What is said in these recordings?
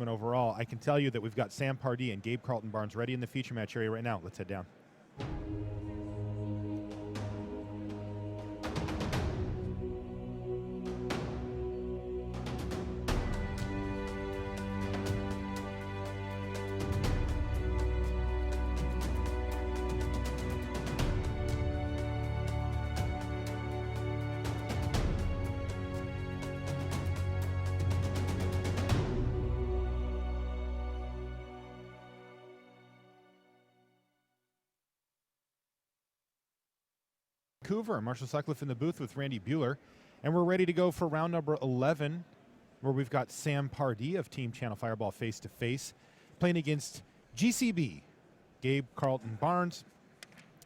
And overall, I can tell you that we've got Sam Pardee and Gabe CarletonBarnes ready in the feature match area right now. Let's head down. Vancouver, Marshall Sutcliffe in the booth with Randy Bueller, and we're ready to go for round number 11, where we've got Sam Pardee of Team Channel Fireball face-to-face, playing against GCB, Gabe CarletonBarnes.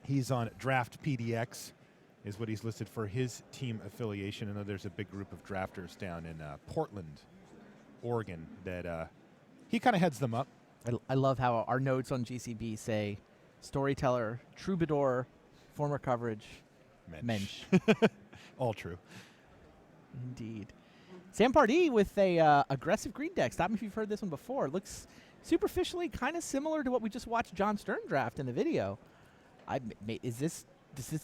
He's on Draft PDX, is what he's listed for his team affiliation. I know there's a big group of drafters down in Portland, Oregon, that he kind of heads them up. I love how our notes on GCB say storyteller, troubadour, former coverage, mensch. All true. Indeed. Sam Pardee with a aggressive green deck. Stop me if you've heard this one before. It looks superficially kind of similar to what we just watched John Stern draft in the video. Is this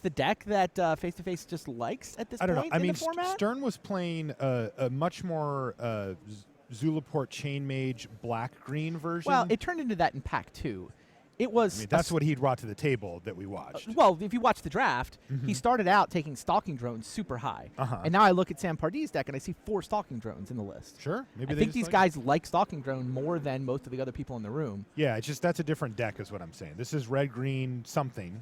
the deck that face-to-face just likes at this point? I don't know. I mean, Stern was playing a much more Zulaport Chain Mage black-green version. Well, it turned into that in Pack 2. It was. I mean, that's what he brought to the table that we watched. Well, if you watch the draft, he started out taking stalking drones super high, and now I look at Sam Pardee's deck and I see 4 stalking drones in the list. Sure, maybe I think these guys like stalking drone more than most of the other people in the room. Yeah, it's just that's a different deck, is what I'm saying. This is red green something,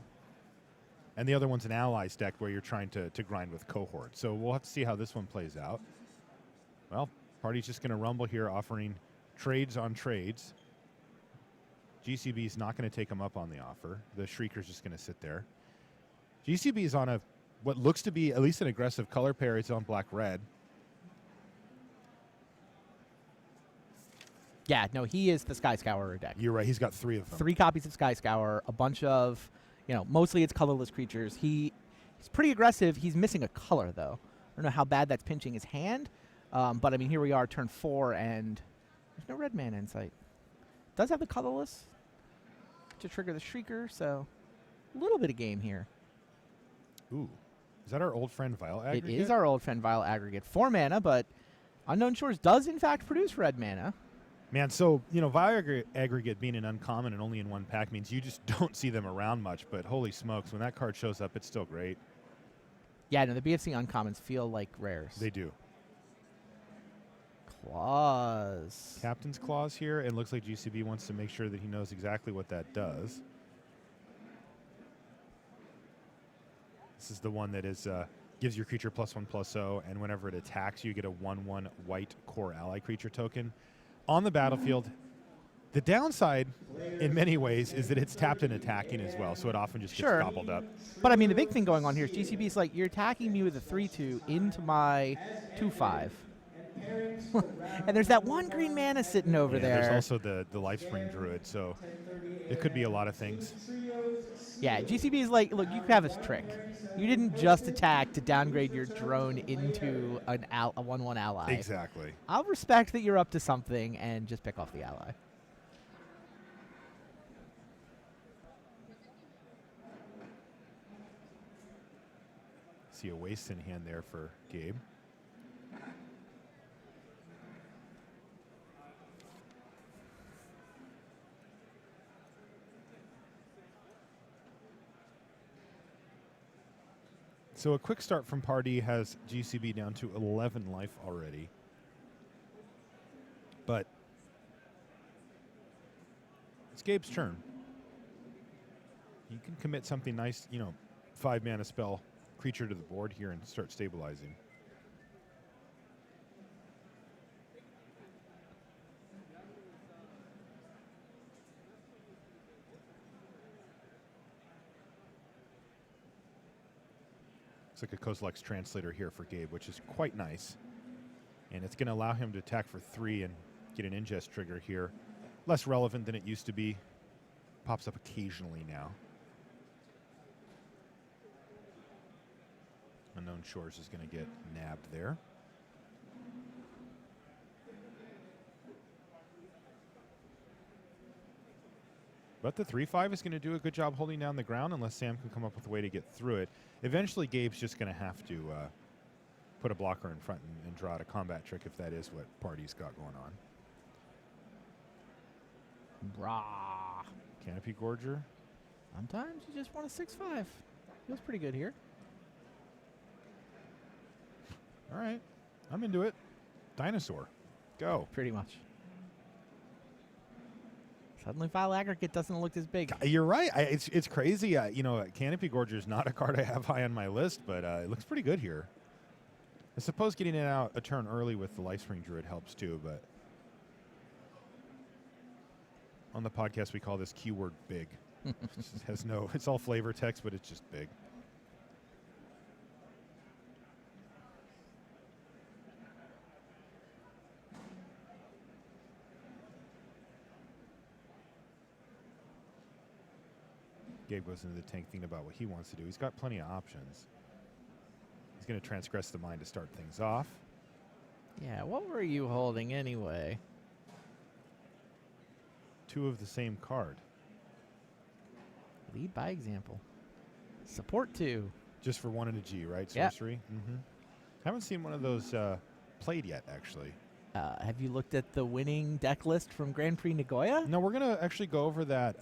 and the other one's an allies deck where you're trying to grind with cohort. So we'll have to see how this one plays out. Well, Pardee's just going to rumble here, offering trades on trades. GCB's not going to take him up on the offer. The Shrieker's just going to sit there. GCB's on what looks to be at least an aggressive color pair. It's on black-red. Yeah, no, he is the Sky Scourer deck. You're right. He's got 3 of them. 3 copies of Sky Scour, a bunch of, mostly it's colorless creatures. He's pretty aggressive. He's missing a color, though. I don't know how bad that's pinching his hand, but, I mean, here we are, turn 4, and there's no red mana in sight. Does have the colorless to trigger the Shrieker, so a little bit of game here. Ooh. Is that our old friend Vile Aggregate? It is our old friend Vile Aggregate. 4 mana, but Unknown Shores does, in fact, produce red mana. Man, so, Vile Aggregate being an uncommon and only in 1 pack means you just don't see them around much, but holy smokes, when that card shows up, it's still great. Yeah, no, the BFC uncommons feel like rares. They do. Claws. Captain's Claws here. It looks like GCB wants to make sure that he knows exactly what that does. This is the one that is gives your creature +1/+0, and whenever it attacks, you get a 1/1 white core ally creature token on the battlefield. The downside, in many ways, is that it's tapped and attacking as well, so it often just gets gobbled up. But, I mean, the big thing going on here is GCB's like, you're attacking me with a 3/2 into my 2/5. And there's that 1 green mana sitting over there. There's also the Lifespring Druid, so it could be a lot of things. Yeah, GCB is like, look, you have a trick. You didn't just attack to downgrade your drone into a 1/1 ally. Exactly. I'll respect that you're up to something and just pick off the ally. See a waste in hand there for Gabe. So a quick start from Pardee has GCB down to 11 life already. But it's Gabe's turn. You can commit something nice, 5 mana spell creature to the board here and start stabilizing. Looks like a Kozilek's Translator here for Gabe, which is quite nice. And it's going to allow him to attack for 3 and get an ingest trigger here. Less relevant than it used to be. Pops up occasionally now. Unknown Shores is going to get nabbed there. But the 3-5 is going to do a good job holding down the ground unless Sam can come up with a way to get through it. Eventually, Gabe's just going to have to put a blocker in front and draw out a combat trick if that is what Pardee's got going on. Brah. Canopy Gorger. Sometimes you just want a 6-5. Feels pretty good here. All right. I'm into it. Dinosaur. Go. Pretty much. Suddenly, file aggregate doesn't look as big. You're right. It's crazy. Canopy Gorger is not a card I have high on my list, but it looks pretty good here. I suppose getting it out a turn early with the Lifespring Druid helps too, but on the podcast we call this keyword big. It's all flavor text, but it's just big. Gabe goes into the tank thinking about what he wants to do. He's got plenty of options. He's going to transgress the mind to start things off. Yeah, what were you holding anyway? 2 of the same card. Lead by example. Support 2. Just for 1 and a G, right? Yep. Sorcery? Mm-hmm. Haven't seen one of those played yet, actually. Have you looked at the winning deck list from Grand Prix Nagoya? No, we're going to actually go over that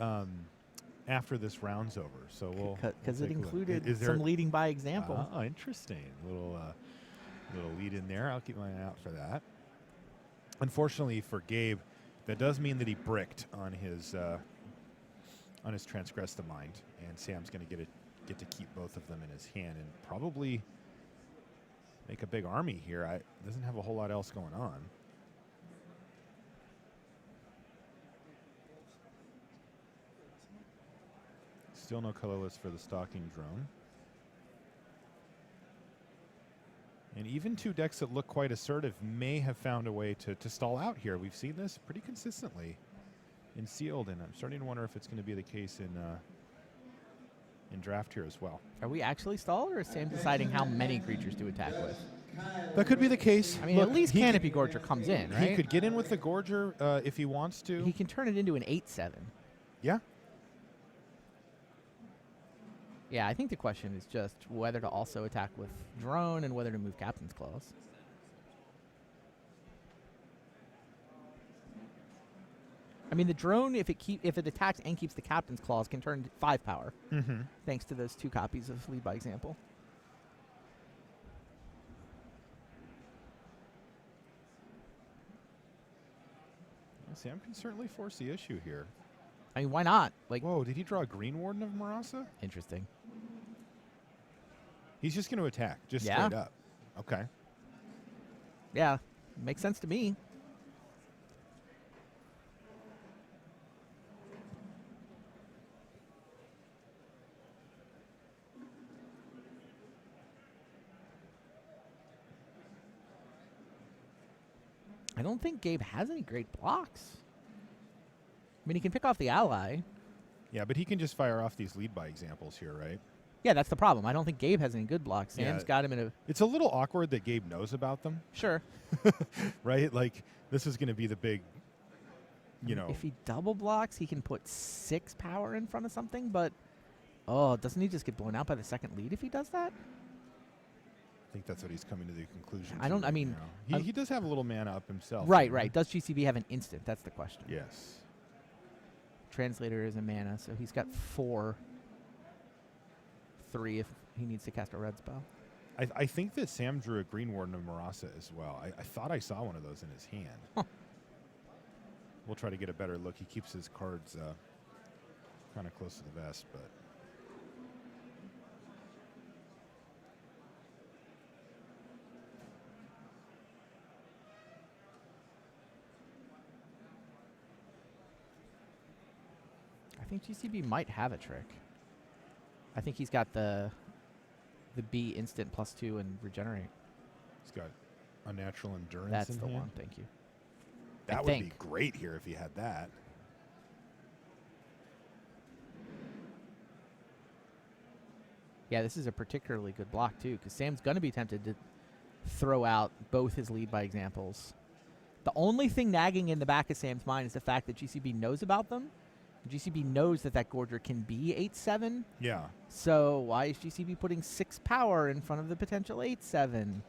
after this round's over. So we'll Because it take a look. included Is there some leading by example. Oh, interesting. Little lead in there. I'll keep my eye out for that. Unfortunately for Gabe, that does mean that he bricked on his Transgress the Mind, and Sam's going to get to keep both of them in his hand and probably make a big army here. Doesn't have a whole lot else going on. Still no colorless for the Stalking Drone. And even 2 decks that look quite assertive may have found a way to stall out here. We've seen this pretty consistently in Sealed, and I'm starting to wonder if it's going to be the case in Draft here as well. Are we actually stalled, or is Sam deciding how many creatures to attack with? That could be the case. I mean, Look, at least Canopy Gorger comes in, right? He could get in with the Gorger if he wants to. He can turn it into an 8/7. Yeah. Yeah, I think the question is just whether to also attack with Drone and whether to move Captain's Claws. I mean, the Drone, if it attacks and keeps the Captain's Claws, can turn 5 power, thanks to those 2 copies of Lead by Example. Sam can certainly force the issue here. I mean, why not? Like, whoa, did he draw a Green Warden of Marasa? Interesting. He's just going to attack, just straight up. Okay. Yeah, makes sense to me. I don't think Gabe has any great blocks. I mean, he can pick off the ally. Yeah, but he can just fire off these lead by examples here, right? Yeah, that's the problem. I don't think Gabe has any good blocks. Sam's got him in a... It's a little awkward that Gabe knows about them. Sure. Right? Like, this is going to be the big, If he double blocks, he can put 6 power in front of something, but... Oh, doesn't he just get blown out by the second lead if he does that? I think that's what he's coming to the conclusion. He does have a little mana up himself. Right. Does GCB have an instant? That's the question. Yes. Translator is a mana, so he's got 4. 3 if he needs to cast a red spell. I think that Sam drew a Green Warden of Marasa as well. I thought I saw one of those in his hand. Huh. We'll try to get a better look. He keeps his cards kind of close to the vest, but... I think GCB might have a trick. I think he's got the B instant +2 and regenerate. He's got Unnatural Endurance. That's in the hand. one. Thank you. That would be great here if he had that. Yeah, this is a particularly good block too, because Sam's going to be tempted to throw out both his lead by examples. The only thing nagging in the back of Sam's mind is the fact that GCB knows about them, GCB knows that Gorger can be 8-7. Yeah. So why is GCB putting 6 power in front of the potential 8-7?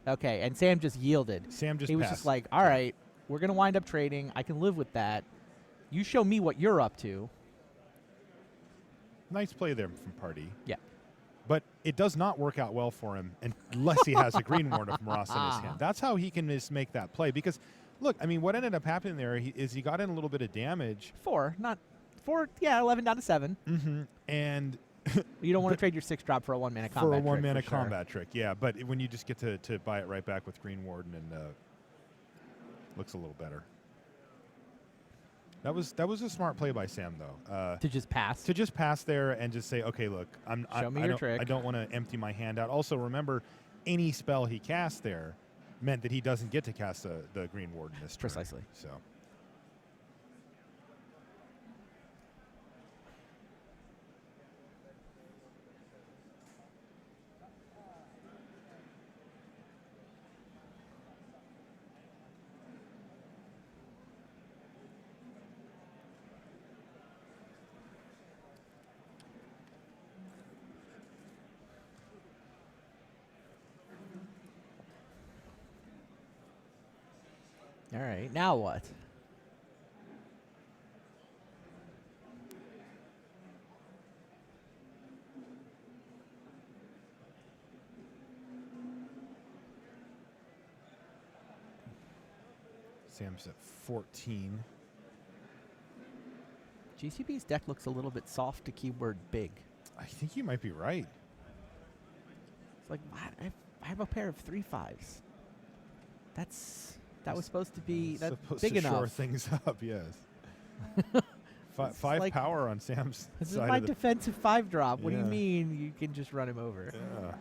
Okay, and Sam just yielded. Sam just He was passed. just like, all right, we're going to wind up trading. I can live with that. You show me what you're up to. Nice play there from Pardee. Yeah. But it does not work out well for him unless he has a green ward of Morass in his hand. That's how he can make that play. Because, look, I mean, what ended up happening there is he got in a little bit of damage. 4, 11 down to 7. Mm-hmm. And you don't want to trade your 6-drop for a 1-mana combat trick. For a 1-mana combat trick, yeah. But when you just get to buy it right back with Green Warden, and looks a little better. That was a smart play by Sam, though. To just pass. To just pass there and just say, okay, look, Show me your trick. I don't want to empty my hand out. Also, remember, any spell he cast there meant that he doesn't get to cast the Green Warden this turn. Precisely. So. All right, now what? Sam's at 14. GCB's deck looks a little bit soft to keyword big. I think you might be right. It's like, I have a pair of 3/5s. That was supposed to be big to enough. Shore things up, yes. Five like, power on Sam's This is side my of the defensive 5-drop. What do you Yeah. mean you can just run him over? Yeah.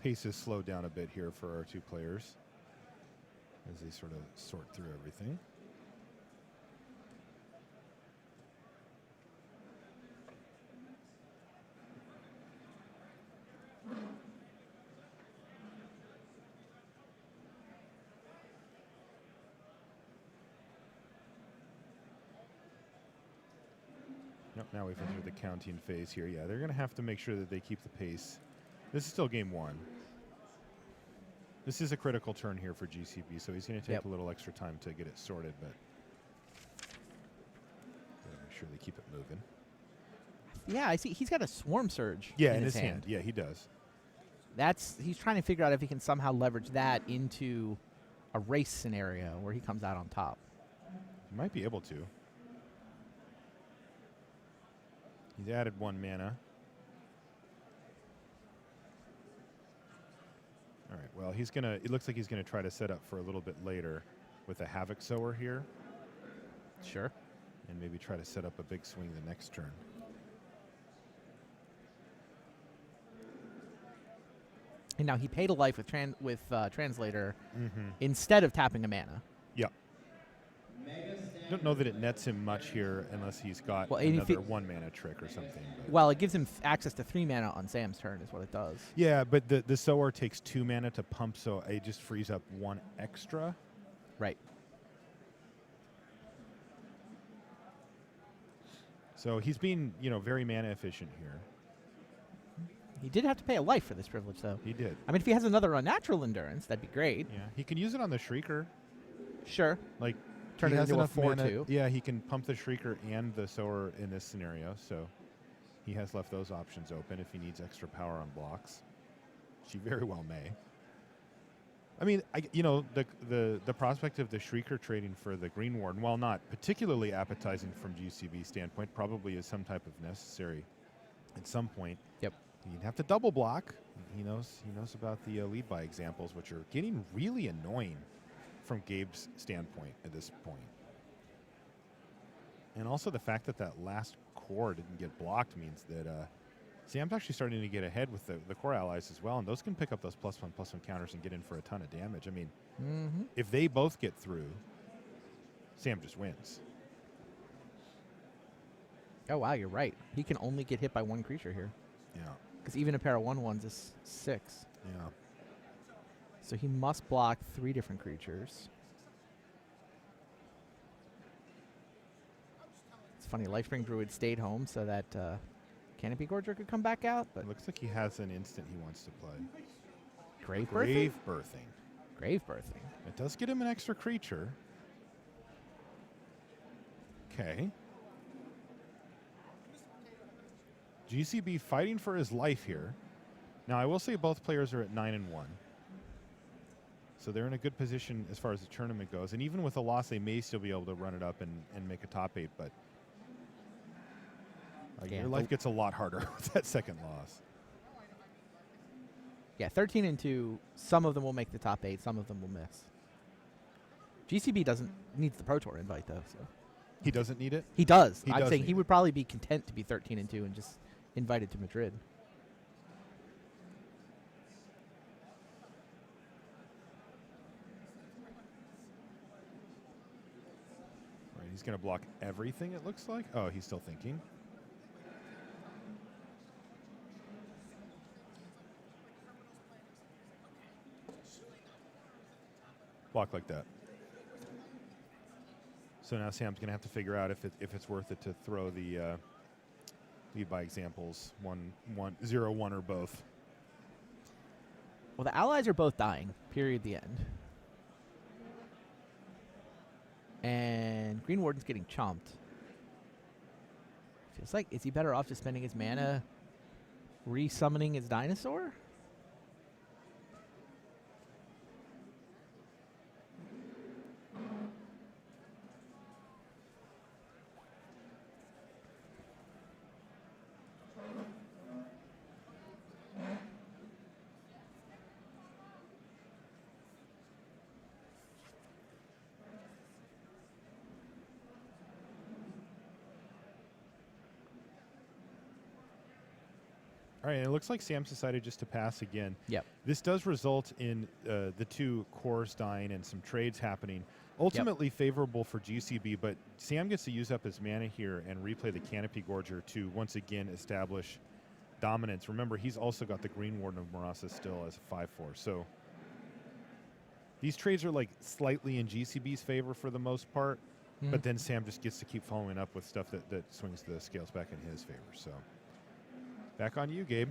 Pace is slowed down a bit here for our two players as they sort of sort through everything. Nope, now we've entered the counting phase here. Yeah, they're going to have to make sure that they keep the pace. This is still game 1. This is a critical turn here for GCB, so he's going to take a little extra time to get it sorted, but gotta make sure they keep it moving. Yeah, I see. He's got a Swarm Surge. Yeah, in his hand. Yeah, he does. He's trying to figure out if he can somehow leverage that into a race scenario where he comes out on top. He might be able to. He's added 1 mana. All right, well, it looks like he's gonna try to set up for a little bit later with a Havoc Sower here. Sure. And maybe try to set up a big swing the next turn. And now he paid a life with Translator instead of tapping a mana. Yeah. I don't know that it nets him much here unless he's got Well, another 1 mana trick or something. But Well, it gives him access to 3 mana on Sam's turn is what it does. yeah, but the Sower takes 2 mana to pump, so it just frees up 1 extra. Right. So he's being, very mana efficient here. He did have to pay a life for this privilege, though. He did. I mean, if he has another unnatural endurance, that'd be great. Yeah, he can use it on the Shrieker. Sure. Like, Turn he it has into a enough mana. 4/2. Yeah, he can pump the Shrieker and the Sower in this scenario, so he has left those options open if he needs extra power on blocks. She very well may. I mean, the prospect of the Shrieker trading for the Green Warden, while not particularly appetizing from GCB standpoint, probably is some type of necessary at some point. Yep. You'd have to double block. He knows about the lead by examples, which are getting really annoying from Gabe's standpoint at this point. And also the fact that last core didn't get blocked means that Sam's actually starting to get ahead with the core allies as well, and those can pick up those +1/+1 counters and get in for a ton of damage. I mean, if they both get through, Sam just wins. Oh, wow, you're right. He can only get hit by one creature here. Yeah. Because even a pair of 1/1s is 6. Yeah. So he must block 3 different creatures. It's funny, Lifespring Druid stayed home so that Canopy Gorger could come back out. But It looks like he has an instant he wants to play. Grave Grave Birthing. Grave Birthing. It does get him an extra creature. Okay. GCB fighting for his life here. Now, I will say both players are at 9-1. So they're in a good position as far as the tournament goes. And even with a loss, they may still be able to run it up and make a top 8. But your life gets a lot harder with that second loss. Yeah, 13-2. Some of them will make the top 8. Some of them will miss. GCB needs the Pro Tour invite, though. So He doesn't need it? he does. He I'm does saying need he it. would probably be content to be 13-2 and just invited to Madrid. Right, he's going to block everything, it looks like. Oh, he's still thinking. Block like that. So now Sam's going to have to figure out if it's worth it to throw the lead by examples 0-1 or both. Well, the allies are both dying. Period. The end. And Green Warden's getting chomped. Feels like, is he better off just spending his mana re-summoning his dinosaur? All right, and it looks like Sam's decided just to pass again. Yep. This does result in the 2 cores dying and some trades happening. Ultimately favorable for GCB, but Sam gets to use up his mana here and replay the Canopy Gorger to once again establish dominance. Remember, he's also got the Green Warden of Marasa still as a 5/4. So these trades are like slightly in GCB's favor for the most part, but then Sam just gets to keep following up with stuff that swings the scales back in his favor. So back on you, Gabe.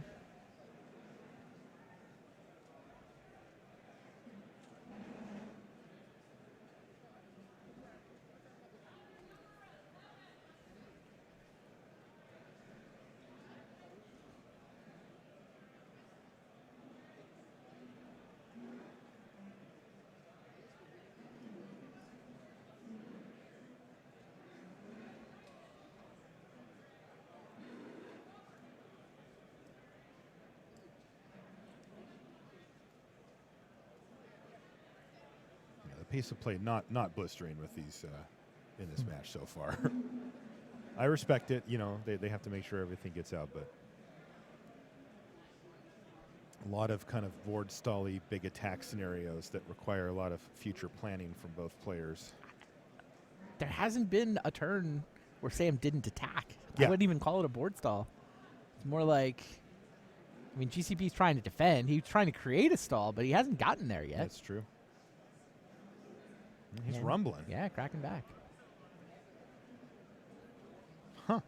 Pace of play not blistering with these in this match so far. I respect it. You know, they have to make sure everything gets out, but a lot of kind of board stally big attack scenarios that require a lot of future planning from both players. There hasn't been a turn where Sam didn't attack. Yeah. I wouldn't even call it a board stall. It's more like, I mean, GCB's trying to defend. He's trying to create a stall, but he hasn't gotten there yet. That's true. He's And rumbling. Yeah, cracking back. Huh.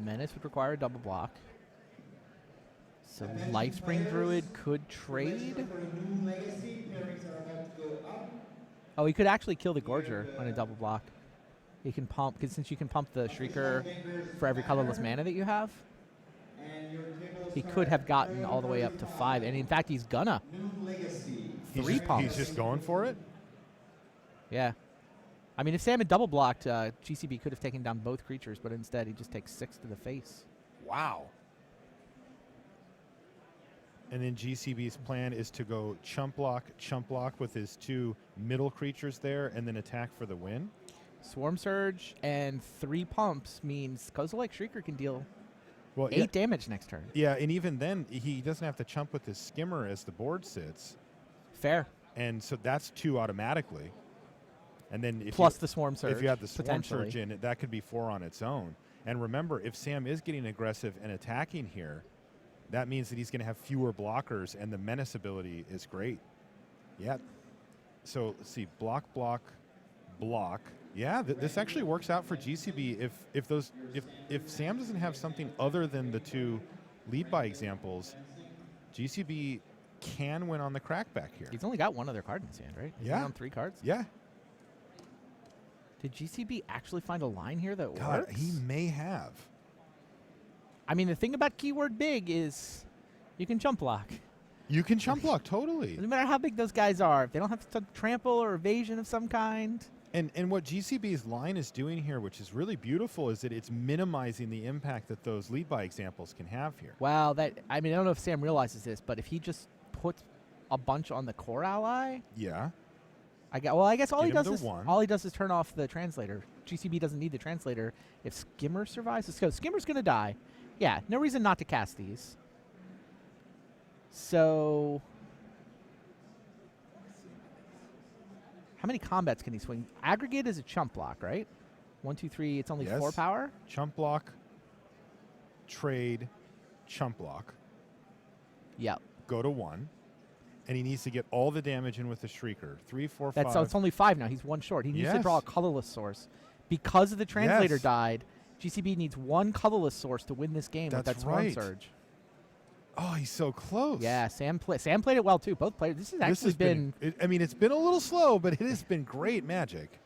Menace would require a double block. So Lifespring Druid could trade. Oh, he could actually kill the Gorger on a double block. He can pump, because since you can pump the Shrieker for every colorless mana that you have, he could have gotten all the way up to 5. And in fact, he's gonna. 3 pumps. He's just going for it? Yeah. I mean, if Sam had double blocked, GCB could have taken down both creatures, but instead he just takes 6 to the face. Wow. And then GCB's plan is to go chump block with his 2 middle creatures there and then attack for the win? Swarm Surge and 3 pumps means Kozilek Shrieker can deal Well, 8 damage next turn. yeah, and even then, he doesn't have to chump with his skimmer as the board sits. Fair. And so that's 2 automatically. And then if Plus you, the Swarm Surge. if you have the Swarm potentially. Surge in it, that could be 4 on its own. And remember, if Sam is getting aggressive and attacking here, that means that he's going to have fewer blockers, and the Menace ability is great. Yeah. So let's see, block, block, block. Yeah, this actually works out for GCB if Sam doesn't have something other than the 2 lead by examples. GCB can win on the crackback here. He's only got 1 other card in his hand, right? He's Yeah. on 3 cards. Yeah. Did GCB actually find a line here that God, works? he may have. I mean, the thing about keyword big is you can jump block. You can chump block, totally. No matter how big those guys are, if they don't have to trample or evasion of some kind. And what GCB's line is doing here, which is really beautiful, is that it's minimizing the impact that those lead by examples can have here. Wow, I don't know if Sam realizes this, but if he just puts a bunch on the core ally, Yeah. I guess all Get he him does to is 1. turn off the translator. GCB doesn't need the translator if Skimmer survives. So Skimmer's gonna die. Yeah, no reason not to cast these. So how many combats can he swing? Aggregate is a chump block, right? 1, 2, 3. It's only 4 Yes. power. Chump block, trade, chump block, Yep. go to 1. And he needs to get all the damage in with the Shrieker. 3, 4, 5. So it's only 5 now. He's 1 short. He needs to draw a Yes. colorless source. Because the translator Yes. died, GCB needs 1 colorless source to win this game with That's that Swarm right. Surge. Oh, he's so close. Yeah, Sam played it well too. Both players. This has actually been it's been a little slow, but it has been great magic.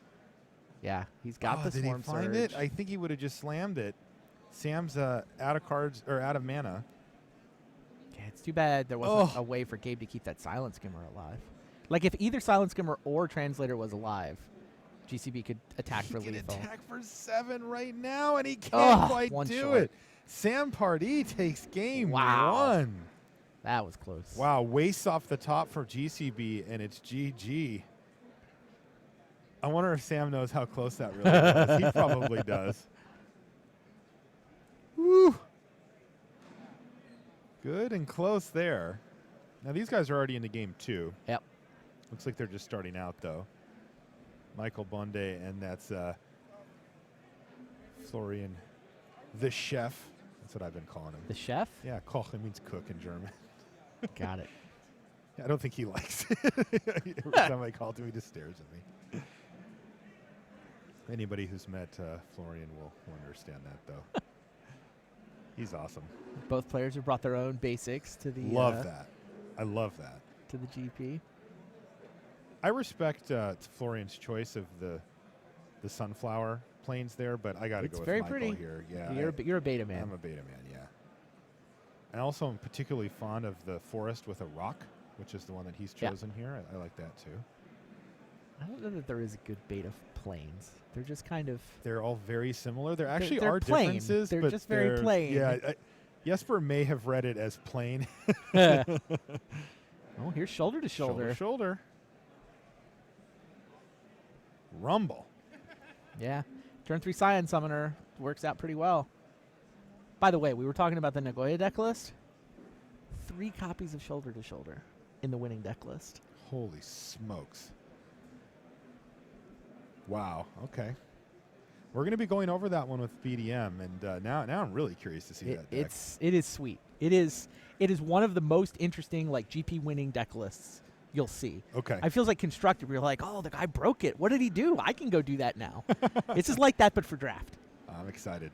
yeah. He's got the Did he Swarm find Surge. it? I think he would have just slammed it. Sam's out of cards or out of mana. Yeah, it's too bad there wasn't a way for Gabe to keep that Silent Skimmer alive. Like if either Silent Skimmer or Translator was alive, GCB could attack for He can lethal. attack for 7 right now, and he can't quite 1 do short. it. Sam Pardee takes game Wow. 1. That was close. Wow, wastes off the top for GCB, and it's GG. I wonder if Sam knows how close that really was. He probably does. Woo! Good and close there. Now, these guys are already into game 2. Yep. Looks like they're just starting out, though. Michael Bonde, and that's Florian, the chef. That's what I've been calling him. The chef? Yeah, Koch, it means cook in German. Got it. I don't think he likes it. Every time I call him, he just stares at me. Anybody who's met Florian will understand that, though. He's awesome. Both players have brought their own basics to the Love that. I love that. to the GP. I respect Florian's choice of the sunflower planes there, but I got to It's go with very Michael pretty. here. Yeah, You're a beta man. I'm a beta man, yeah. And also, I'm particularly fond of the forest with a rock, which is the one that he's Yeah. chosen here. I like that, too. I don't know that there is a good beta planes. They're just kind of They're all very similar. There actually they're are plain. differences. They're but just very plain. Yeah, Jesper may have read it as plain. Oh, here's shoulder to shoulder. Shoulder. Rumble. Yeah. Turn 3 Scion Summoner works out pretty well. By the way, we were talking about the Nagoya deck list. 3 copies of shoulder to shoulder in the winning deck list. Holy smokes. Wow. Okay. We're going to be going over that one with BDM, and now I'm really curious to see that deck. It is sweet. It is one of the most interesting like GP winning deck lists you'll see. Okay. I feels like constructive. You're like, oh, the guy broke it. What did he do? I can go do that now. It's just like that, but for draft. I'm excited.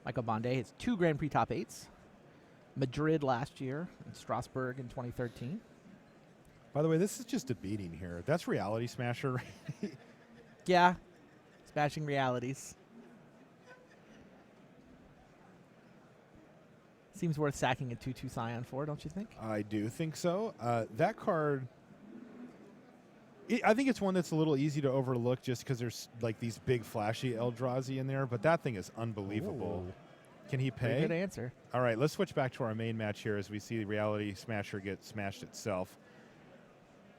Michael Bonde has 2 Grand Prix top 8s. Madrid last year and Strasbourg in 2013. By the way, this is just a beating here. That's Reality Smasher. Yeah, smashing realities. Seems worth sacking a 2/2 Scion for, don't you think? I do think so. That card, I think it's one that's a little easy to overlook just because there's like these big flashy Eldrazi in there, but that thing is unbelievable. Ooh. Can he Pretty pay? good answer. All right, let's switch back to our main match here as we see the Reality Smasher get smashed itself.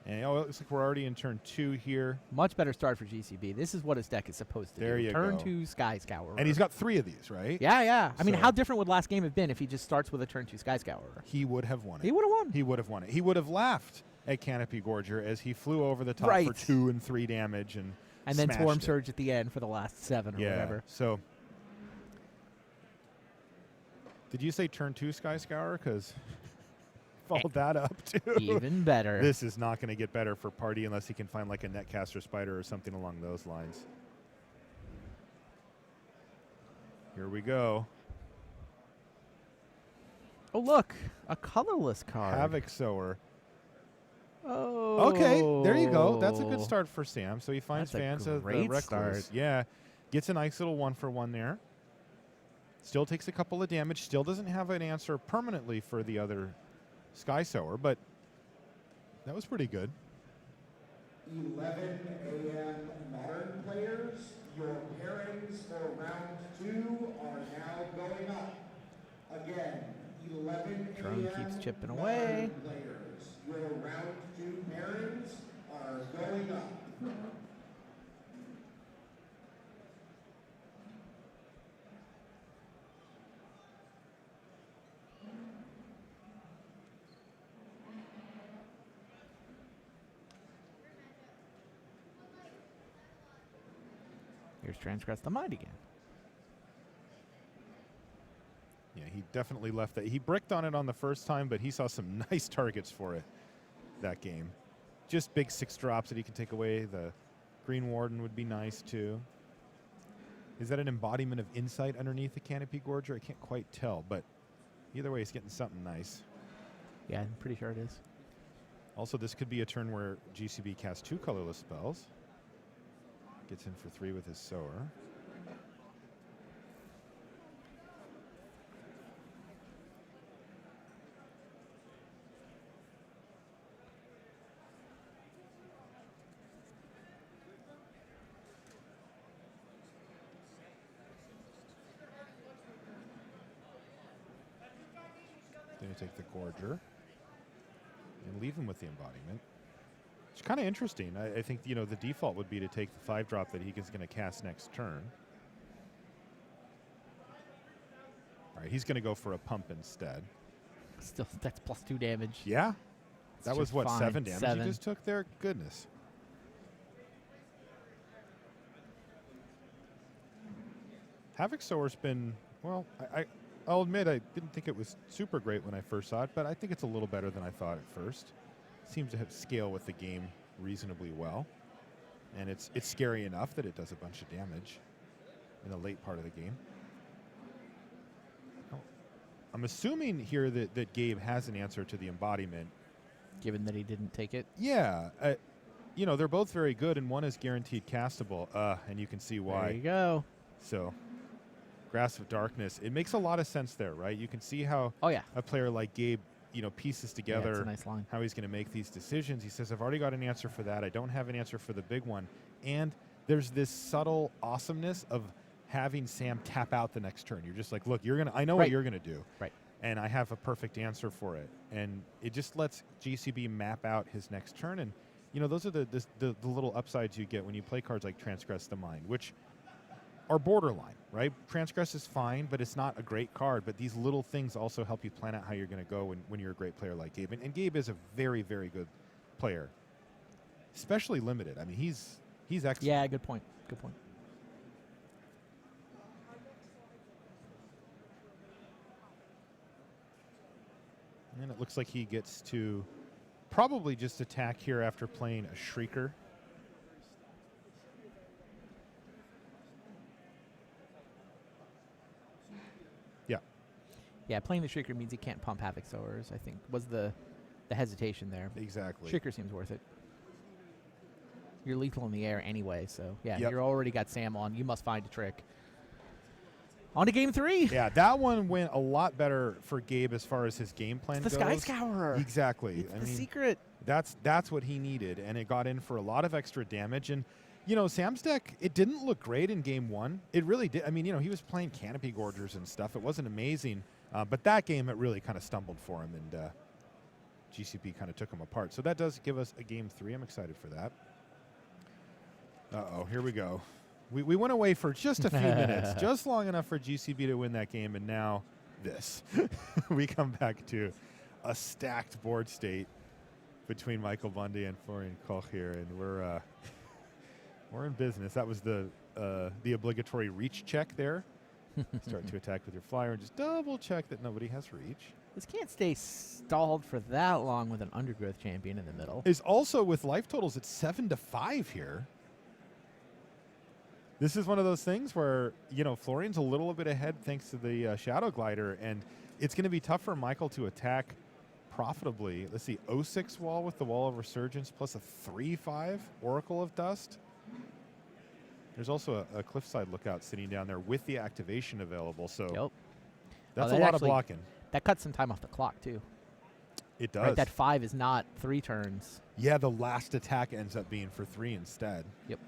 And it looks like we're already in turn 2 here. Much better start for GCB. This is what his deck is supposed to There do. you Turn go. 2 Sky Scourer. And he's got 3 of these, right? Yeah, yeah. I mean, So- how different would last game have been if he just starts with a turn 2 Sky Scourer? He would have won it. He would have won. He would have won it. He would have laughed at Canopy Gorger as he flew over the top Right. for 2 and 3 damage and then smashed Swarm it. Surge at the end for the last 7 or Yeah. whatever. So, did you say turn 2 Sky Scour? Because followed that up too. Even better. This is not going to get better for Pardee unless he can find like a Netcaster Spider or something along those lines. Here we go. Oh, look. A colorless card. Havoc Sower. Oh. Okay, there you go. That's a good start for Sam. So he finds That's a fans of the great Reckless. start. Yeah, gets a nice little 1-for-1 there. Still takes a couple of damage. Still doesn't have an answer permanently for the other Sky Sower, but that was pretty good. 11 a.m. Modern players, your pairings for round 2 are now going up. Again, 11 Drone a.m. keeps chipping Modern away. players, your round 2 pairings are going up. Here's Transgress the Mind again. Yeah, he definitely left that. He bricked on it on the first time, but he saw some nice targets for it that game. Just big 6 drops that he can take away. The Green Warden would be nice too. Is that an embodiment of Insight underneath the Canopy Gorger? I can't quite tell, but either way, he's getting something nice. Yeah, I'm pretty sure it is. Also, this could be a turn where GCB casts 2 colorless spells. Gets in for 3 with his Sower. Going to take the Gorger and leave him with the embodiment. It's kind of interesting. I think, you know, the default would be to take the 5-drop that he is going to cast next turn. All right, he's going to go for a pump instead. Still, that's +2 damage. Yeah? It's That was just what, fine. 7 damage 7. he just took there? Goodness. Havoc Sower's been, well, I'll admit I didn't think it was super great when I first saw it, but I think it's a little better than I thought at first. Seems to have scale with the game reasonably well. And it's scary enough that it does a bunch of damage in the late part of the game. Oh, I'm assuming here that Gabe has an answer to the embodiment. Given that he didn't take it. Yeah. You know, they're both very good, and one is guaranteed castable, and you can see why. There you go. So, Grasp of Darkness, it makes a lot of sense there, right? You can see how Oh, yeah. a player like Gabe, you know, pieces Yeah, it's together a nice line. how he's going to make these decisions. He says, I've already got an answer for that. I don't have an answer for the big one. And there's this subtle awesomeness of having Sam tap out the next turn. You're just like, look, I know what Right. you're going to do. Right. And I have a perfect answer for it. And it just lets GCB map out his next turn. And, you know, those are the little upsides you get when you play cards like Transgress the Mind, which are borderline, right? Transgress is fine, but it's not a great card. But these little things also help you plan out how you're going to go when you're a great player like Gabe. And Gabe is a very, very good player, especially limited. I mean, he's excellent. Yeah, good point. Good point. And it looks like he gets to probably just attack here after playing a Shrieker. Yeah, playing the Shrieker means he can't pump Havoc Sowers, I think, was the hesitation there. Exactly. Shrieker seems worth it. You're lethal in the air anyway, so yeah, Yep. you're already got Sam on. You must find a trick. On to game 3. Yeah, that one went a lot better for Gabe as far as his game plan The goes. Sky Scourer. Exactly. It's the secret. That's what he needed, and it got in for a lot of extra damage. And Sam's deck, it didn't look great in game 1. It really did. I mean, he was playing Canopy Gorgers and stuff. It wasn't amazing, but that game it really kind of stumbled for him, and GCP kind of took him apart. So that does give us a game 3. I'm excited for that. Uh-oh, here we go. We went away for just a few minutes, just long enough for GCB to win that game, and now this. We come back to a stacked board state between Michael Bonde and Florian Koch here, and we're in business. That was the obligatory reach check there. Start to attack with your flyer and just double check that nobody has reach. This can't stay stalled for that long with an Undergrowth champion in the middle. Is also with life totals at 7-5 here. This is one of those things where, Florian's a little bit ahead thanks to the Shadow Glider, and it's going to be tough for Michael to attack profitably. Let's see, 06 wall with the Wall of Resurgence plus a 3/5 Oracle of Dust. There's also a Cliffside Lookout sitting down there with the activation available, so Yep. that's Oh, a that lot of actually- blocking. That cuts some time off the clock, too. It does. Right, that 5 is not 3 turns. Yeah, the last attack ends up being for 3 instead. Yep.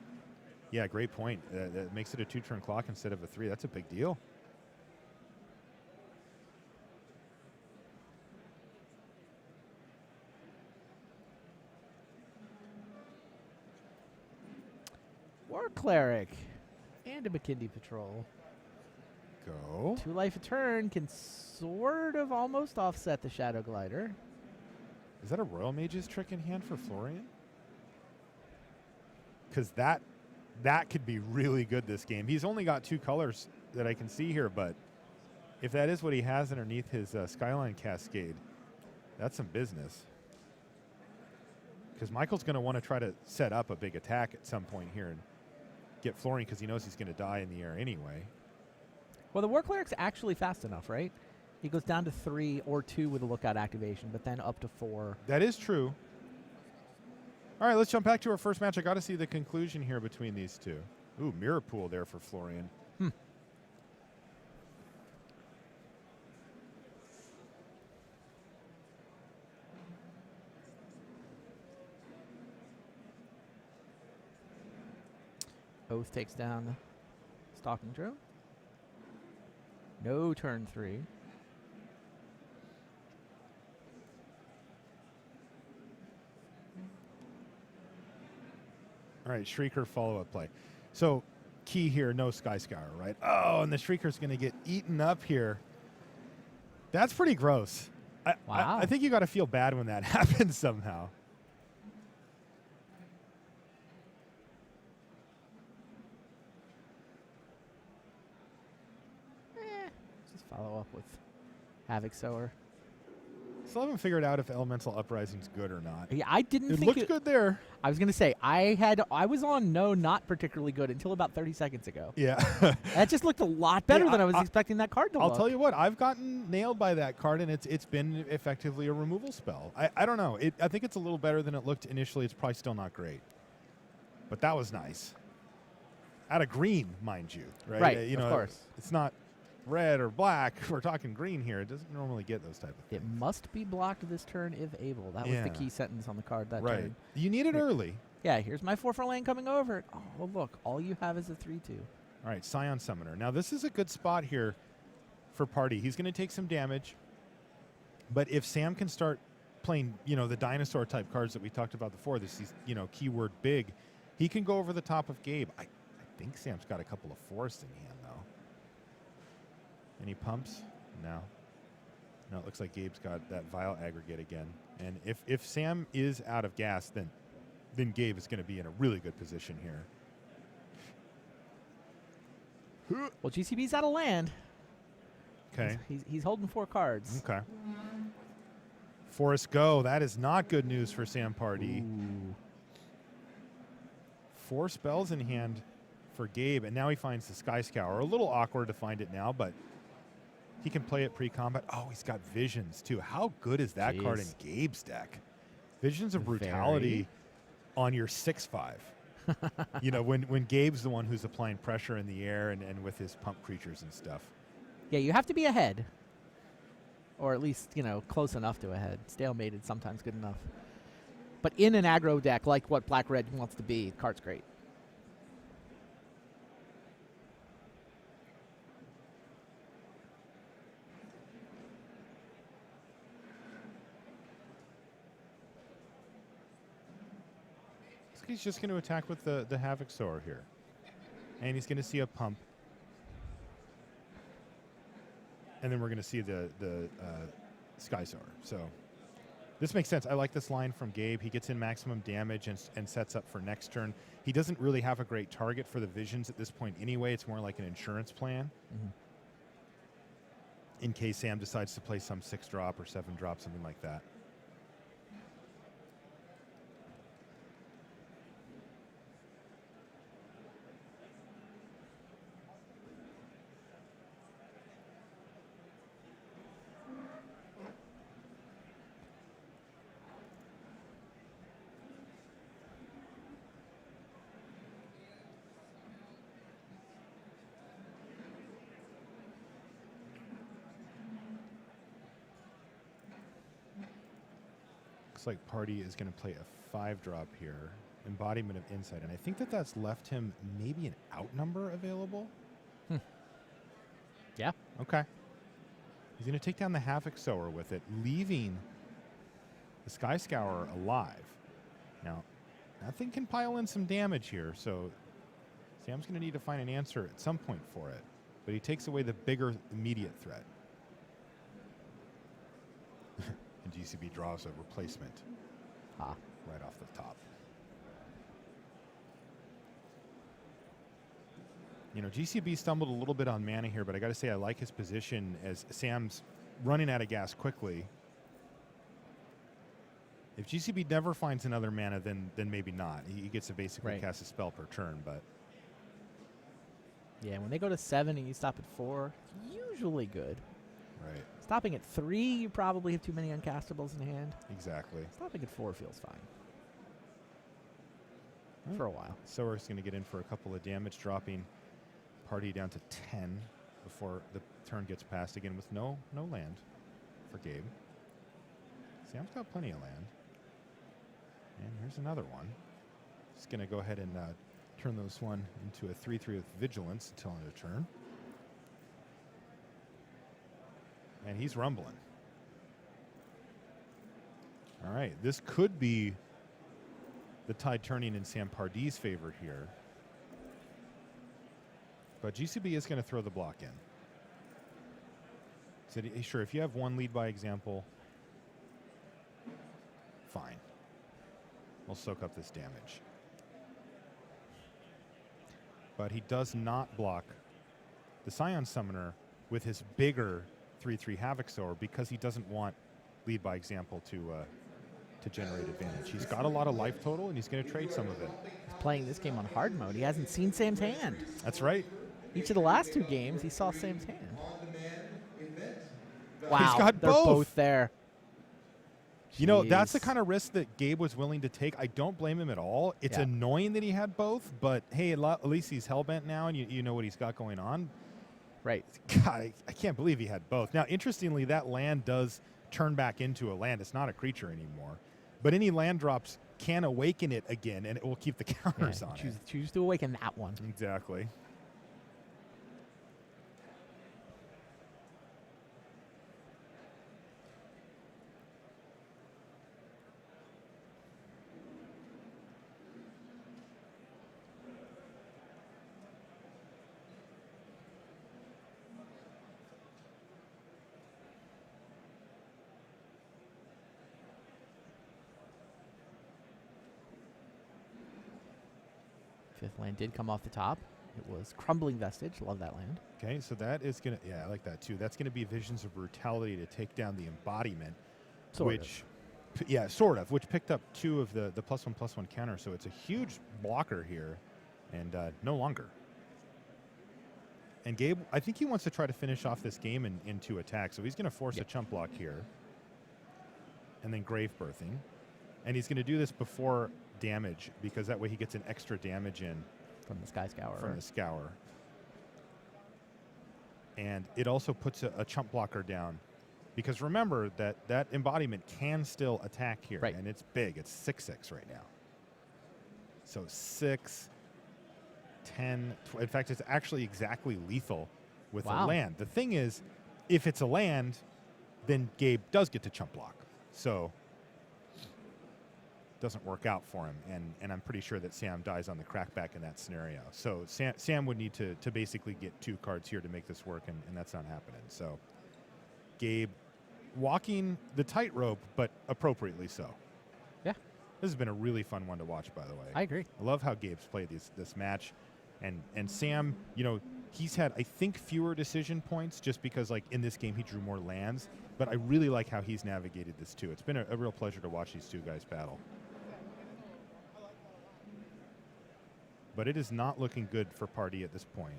Yeah, great point. That makes it a 2-turn clock instead of a 3. That's a big deal. War Cleric and a McKinley Patrol. Go. 2 life a turn can sort of almost offset the Shadow Glider. Is that a Royal Mage's trick in hand for Florian? Because that could be really good this game. He's only got 2 colors that I can see here, but if that is what he has underneath his Skyline Cascade, that's some business. Because Michael's going to want to try to set up a big attack at some point here and get Florian because he knows he's going to die in the air anyway. Well, the War Cleric's actually fast enough, right? He goes down to 3 or 2 with a Lookout activation, but then up to 4. That is true. All right, let's jump back to our first match. I got to see the conclusion here between these two. Ooh, Mirror Pool there for Florian. Oath takes down Stalking Drone. No turn 3. All right, Shrieker follow-up play. So, key here, no Sky Scour, right? Oh, and the Shrieker's going to get eaten up here. That's pretty gross. Wow. I think you got to feel bad when that happens somehow. Just follow up with Havoc Sower. Still haven't figured out if Elemental Uprising's good or not. Yeah, I didn't It think looks good there. I was gonna say I was on no, not particularly good until about 30 seconds ago. Yeah. That just looked a lot better Hey, than I was I- expecting that card to I'll look. tell you what, I've gotten nailed by that card, and it's been effectively a removal spell. I don't know. I think it's a little better than it looked initially. It's probably still not great. But that was nice. Out of green, mind you. Right? Right, of course. It's not red or black. We're talking green here. It doesn't normally get those type of things. It must be blocked this turn if able. That was Yeah. the key sentence on the card that Right. turn. You need it Here. early. Yeah, here's my 4/4 land coming over. Oh, look, all you have is a 3/2. All right, Scion Summoner. Now, this is a good spot here for Pardee. He's going to take some damage. But if Sam can start playing, the dinosaur type cards that we talked about before, this is, keyword big, he can go over the top of Gabe. I think Sam's got a couple of forests in hand, though. Any pumps? No. No, it looks like Gabe's got that Vile Aggregate again. And if Sam is out of gas, then Gabe is going to be in a really good position here. Well, GCB's out of land. Okay. He's holding 4 cards. Okay. Forest go. That is not good news for Sam Pardee. Ooh. 4 spells in hand for Gabe, and now he finds the Sky Scour. A little awkward to find it now, but He can play it pre-combat. Oh, he's got Visions, too. How good is that card in Jeez. Gabe's deck? Visions of Brutality on your 6/5. You know, when Gabe's the one who's applying pressure in the air and with his pump creatures and stuff. Yeah, you have to be ahead. Or at least, you know, close enough to ahead. Stalemate is sometimes good enough. But in an aggro deck, like what Black-Red wants to be, the card's great. He's just going to attack with the Havoc Sower here. And he's going to see a pump. And then we're going to see the Sky Sower. So this makes sense. I like this line from Gabe. He gets in maximum damage and sets up for next turn. He doesn't really have a great target for the Visions at this point anyway. It's more like an insurance plan. In case Sam decides to play some 6-drop or 7-drop, something like that. Looks like Pardee is going to play a 5-drop here, Embodiment of Insight, and I think that's left him maybe an outnumber available. Yeah. Okay. He's going to take down the Havoc Sower with it, leaving the Sky Scourer alive. Now, that thing can pile in some damage here, so Sam's going to need to find an answer at some point for it, but he takes away the bigger immediate threat. And GCB draws a replacement right off the top. You know, GCB stumbled a little bit on mana here, but I got to say I like his position as Sam's running out of gas quickly. If GCB never finds another mana, then maybe not. He gets to basically cast a spell per turn, but... Yeah, when they go to 7 and you stop at 4, it's usually good. Right. Stopping at 3, you probably have too many uncastables in hand. Exactly. Stopping at 4 feels fine. For a while. Sower's going to get in for a couple of damage, dropping Pardee down to 10 before the turn gets passed again with no land for Gabe. Sam's got plenty of land. And here's another one. Just going to go ahead and turn this one into a 3/3 with Vigilance until end of turn. And he's rumbling. All right, this could be the tide turning in Sam Pardee's favor here. But GCB is going to throw the block in. Said, hey, sure, if you have one lead by example, fine. We'll soak up this damage. But he does not block the Scion Summoner with his bigger 3/3 Havoc Sower because he doesn't want lead by example to generate advantage. He's got a lot of life total, and he's going to trade some of it. He's playing this game on hard mode. He hasn't seen Sam's hand. That's right. Each of the last 2 games, he saw Sam's hand. Wow, He's got they're both there. You know, that's the Jeez. kind of risk that Gabe was willing to take. I don't blame him at all. It's Yeah. annoying that he had both, but hey, at least he's hellbent now, and you know what he's got going on. Right. God, I can't believe he had both. Now, interestingly, that land does turn back into a land. It's not a creature anymore. But any land drops can awaken it again, and it will keep the counters on it. Choose to awaken that one. Exactly. Fifth land did come off the top. It was Crumbling Vestige. Love that land. Okay, so that is going to, yeah, I like that too. That's going to be Visions of Brutality to take down the embodiment, Sort of. which picked up 2 of the +1/+1 counter. So it's a huge blocker here, and no longer. And Gabe, I think he wants to try to finish off this game in 2 attacks. So he's going to force a chump block here. And then grave birthing. And he's going to do this before damage, because that way he gets an extra damage in. From the Sky Scour. From the Scour. And it also puts a chump blocker down. Because remember that embodiment can still attack here. Right. And it's big. It's 6/6 right now. So 6, 10, in fact, it's actually exactly lethal with a land. The thing is, if it's a land, then Gabe does get to chump block. So doesn't work out for him. And I'm pretty sure that Sam dies on the crackback in that scenario. So Sam would need to basically get 2 cards here to make this work, and that's not happening. So Gabe walking the tightrope, but appropriately so. Yeah. This has been a really fun one to watch, by the way. I agree. I love how Gabe's played this match. And Sam, you know, he's had, I think, fewer decision points just because, like, in this game he drew more lands. But I really like how he's navigated this, too. It's been a real pleasure to watch these 2 guys battle. But it is not looking good for Pardee at this point.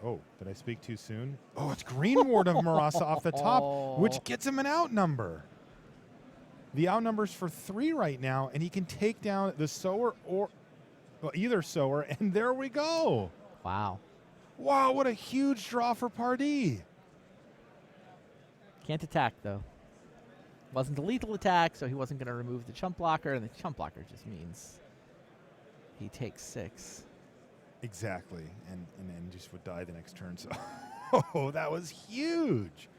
Oh, did I speak too soon? Oh, it's Green Ward of Marasa off the top, which gets him an outnumber. The outnumber's for 3 right now, and he can take down the Sower or either Sower, and there we go. Wow. Wow, what a huge draw for Pardee. Can't attack, though. Wasn't a lethal attack, so he wasn't going to remove the chump blocker, and the chump blocker just means he takes 6. Exactly, and then just would die the next turn. So, oh, that was huge.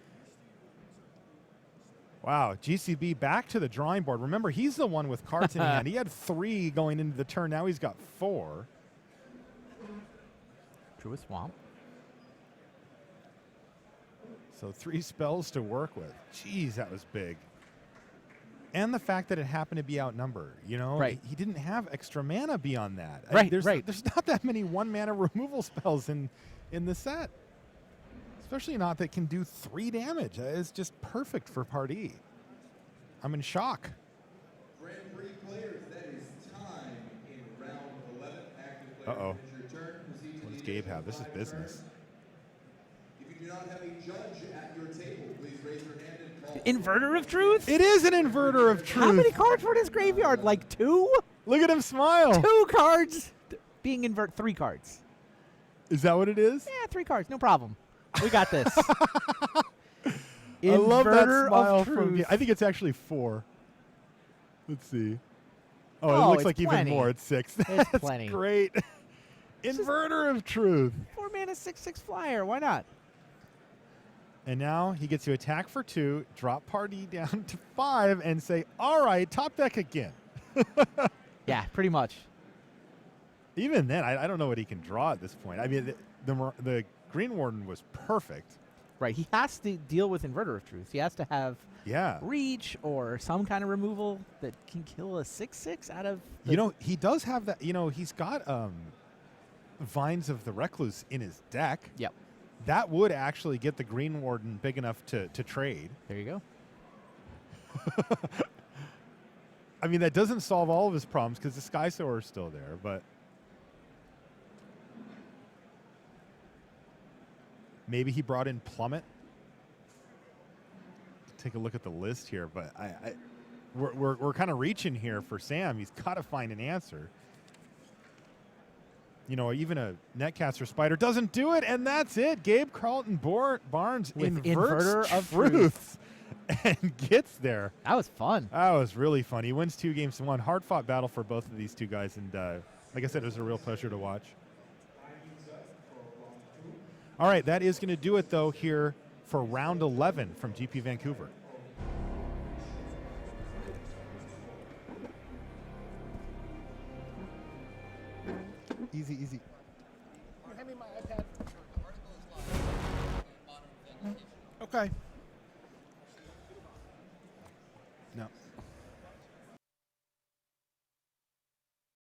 Wow, GCB back to the drawing board. Remember, he's the one with cards in hand. He had 3 going into the turn. Now he's got 4. Drew a swamp. So 3 spells to work with. Jeez, that was big. And the fact that it happened to be outnumbered, you know? Right. He didn't have extra mana beyond that. Right, There's not that many 1-mana removal spells in the set. Especially not that can do 3 damage. It's just perfect for Pardee. I'm in shock. Grand Prix players, that is time in round 11. Active player, Uh-oh. it's your turn. Proceed to What does the Gabe have? initial This is 5 business. turns. If you do not have a judge at your table, please raise your hand and call. Inverter of Truth? It is an Inverter of Truth. How many cards were in his graveyard? Like 2? Look at him smile. 2 cards being 3 cards. Is that what it is? Yeah, 3 cards. No problem. We got this. I love that Inverter smile of from Truth. I think it's actually 4. Let's see. Oh, Oh, it looks it's like plenty. even more. It's 6. It's That's plenty. great. Inverter of Truth. 4 mana, 6/6 flyer. Why not? And now he gets to attack for 2, drop Pardee down to 5, and say, all right, top deck again. Yeah, pretty much. Even then, I don't know what he can draw at this point. I mean, the Green Warden was perfect. Right. He has to deal with Inverter of Truth. He has to have Yeah. reach or some kind of removal that can kill a 6/6 out of. You know, he does have that. You know, he's got Vines of the Recluse in his deck. Yep. That would actually get the Green Warden big enough to trade. There you go. I mean, that doesn't solve all of his problems because the Sky Sower is still there, but maybe he brought in Plummet. Take a look at the list here, but we're kind of reaching here for Sam. He's got to find an answer. You know, even a Netcaster Spider doesn't do it, and that's it. Gabe CarletonBarnes With inverts Inverter of Truth and gets there. That was fun. That was really fun. He wins 2 games to 1. Hard-fought battle for both of these 2 guys, and like I said, it was a real pleasure to watch. All right, that is going to do it, though, here for round 11 from GP Vancouver. Easy, easy. Hand me my iPad. Okay.